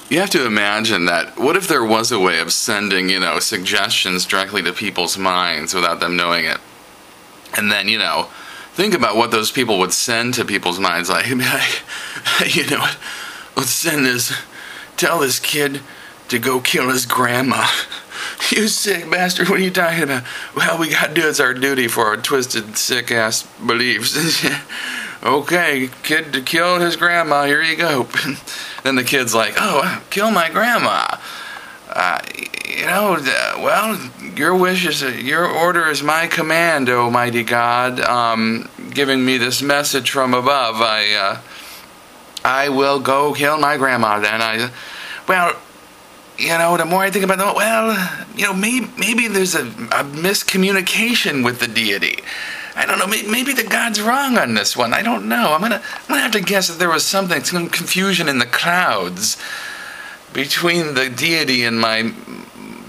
You have to imagine that, what if there was a way of sending, suggestions directly to people's minds without them knowing it? And then, think about what those people would send to people's minds. Like, what? Let's send this, tell this kid to go kill his grandma. You sick bastard, what are you talking about? Well, we gotta do it's our duty for our twisted, sick-ass beliefs. Okay, kid to kill his grandma, here you go. Then the kid's like, oh, kill my grandma. Well, your wish is, your order is my command, Almighty God. Giving me this message from above. I will go kill my grandma then. The more I think about it, maybe there's a miscommunication with the deity. I don't know, maybe the God's wrong on this one. I don't know. I'm gonna have to guess that there was some confusion in the clouds between the deity and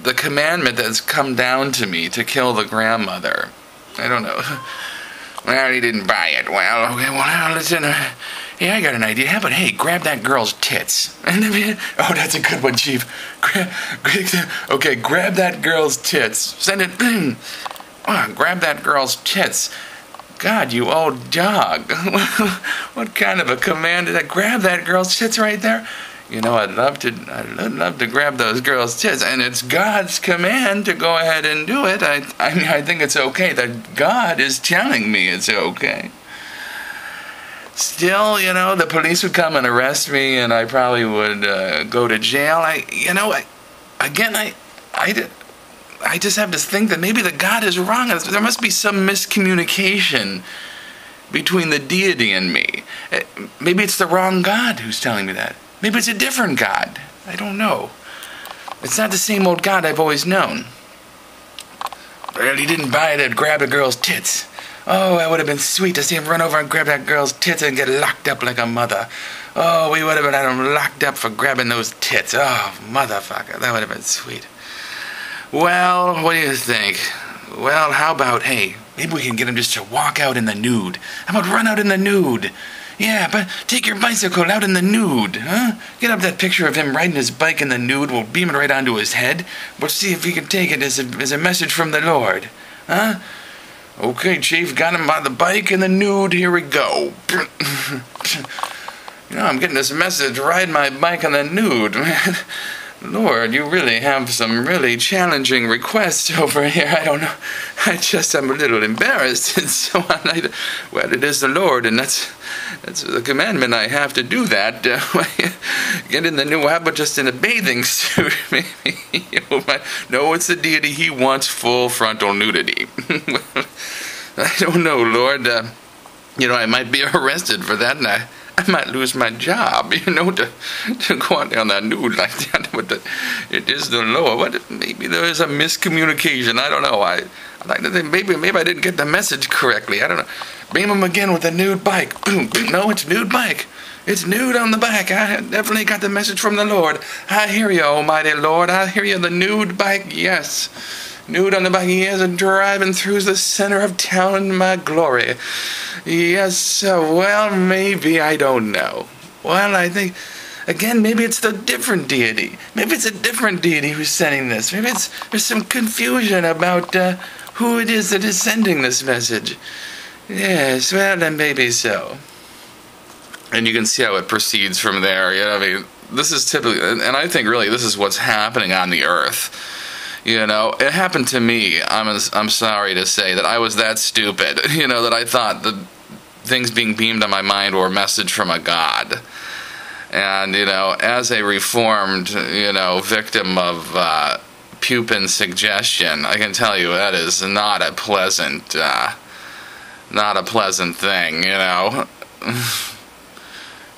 the commandment that's come down to me to kill the grandmother. I don't know. Well, he didn't buy it. Well, okay, listen. Yeah, I got an idea. How about, hey, grab that girl's tits. Oh, that's a good one, Chief. Okay, grab that girl's tits. Send it. Grab that girl's tits. God, you old dog. What kind of a command is that? Grab that girl's tits right there? I'd love to grab those girls' tits, and it's God's command to go ahead and do it. I think it's okay that God is telling me it's okay. Still, the police would come and arrest me, and I probably would go to jail. I just have to think that maybe the God is wrong. There must be some miscommunication between the deity and me. Maybe it's the wrong God who's telling me that. Maybe it's a different God. I don't know. It's not the same old God I've always known. Well, he didn't buy it and grab a girl's tits. Oh, that would have been sweet to see him run over and grab that girl's tits and get locked up like a mother. Oh, we would have had him locked up for grabbing those tits. Oh, motherfucker, that would have been sweet. Well, what do you think? Well, how about, hey, maybe we can get him just to walk out in the nude. How about run out in the nude? Yeah, but take your bicycle out in the nude, huh? Get up that picture of him riding his bike in the nude. We'll beam it right onto his head. We'll see if he can take it as a message from the Lord, huh? Okay, Chief, got him by the bike in the nude. Here we go. I'm getting this message, ride my bike in the nude, man. Lord, you really have some really challenging requests over here. I don't know. I'm a little embarrassed and so on. Well, it is the Lord, and that's the commandment. I have to do that. Get in the new, how about just in a bathing suit? Maybe. No, it's the deity. He wants full frontal nudity. I don't know, Lord. I might be arrested for that, and I might lose my job, to go out there on that nude like that. But it is the Lord. Maybe there is a miscommunication. I don't know. I like to think maybe I didn't get the message correctly. I don't know. Beam him again with a nude bike. Boom. No, it's nude bike. It's nude on the back. I definitely got the message from the Lord. I hear you, Almighty Lord. I hear you. The nude bike, yes. Nude on the bike, he is driving through the center of town, my glory. Yes, well, maybe, I don't know. Well, I think, again, maybe it's the different deity. Maybe it's a different deity who's sending this. Maybe there's some confusion about who it is that is sending this message. Yes, well, then maybe so. And you can see how it proceeds from there. This is typically, and I think really this is what's happening on the earth. It happened to me. I'm sorry to say that I was that stupid, that I thought the things being beamed on my mind were a message from a God. And, as a reformed, victim of Pupin's suggestion, I can tell you that is not a pleasant thing,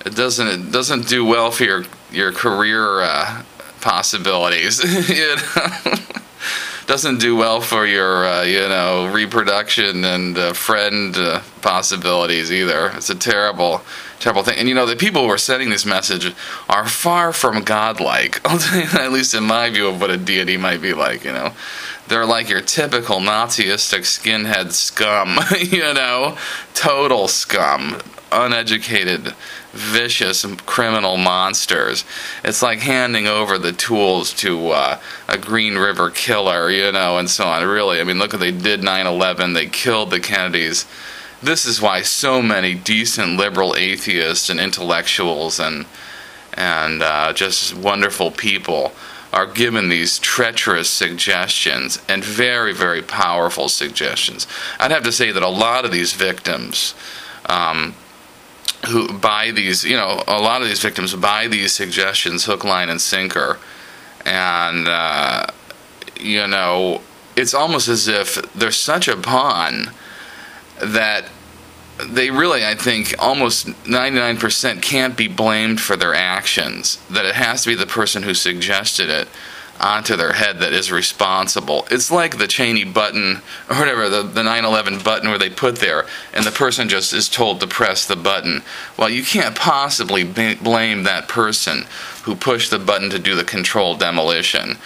It doesn't do well for your career possibilities, Doesn't do well for your, reproduction and friend possibilities either. It's a terrible thing. And the people who are sending this message are far from godlike. At least in my view of what a deity might be like. They're like your typical Naziistic skinhead scum. Total scum. uneducated, vicious, criminal monsters. It's like handing over the tools to a Green River killer, and so on. Really, I mean, look what they did 9/11. They killed the Kennedys. This is why so many decent liberal atheists and intellectuals and just wonderful people are given these treacherous suggestions, and very, very powerful suggestions. I'd have to say that a lot of these victims who buy these, a lot of these victims buy these suggestions hook, line, and sinker. And, it's almost as if they're such a pawn that they really, I think, almost 99% can't be blamed for their actions. That it has to be the person who suggested it onto their head that is responsible. It's like the Cheney button, or whatever, the 9/11 button where they put there, and the person just is told to press the button. Well, you can't possibly blame that person who pushed the button to do the controlled demolition.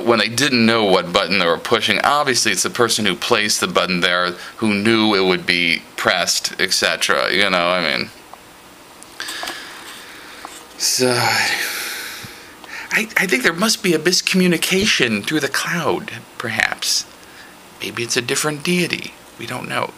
When they didn't know what button they were pushing. Obviously, it's the person who placed the button there who knew it would be pressed, etc. So, I think there must be a miscommunication through the cloud, perhaps. Maybe it's a different deity. We don't know.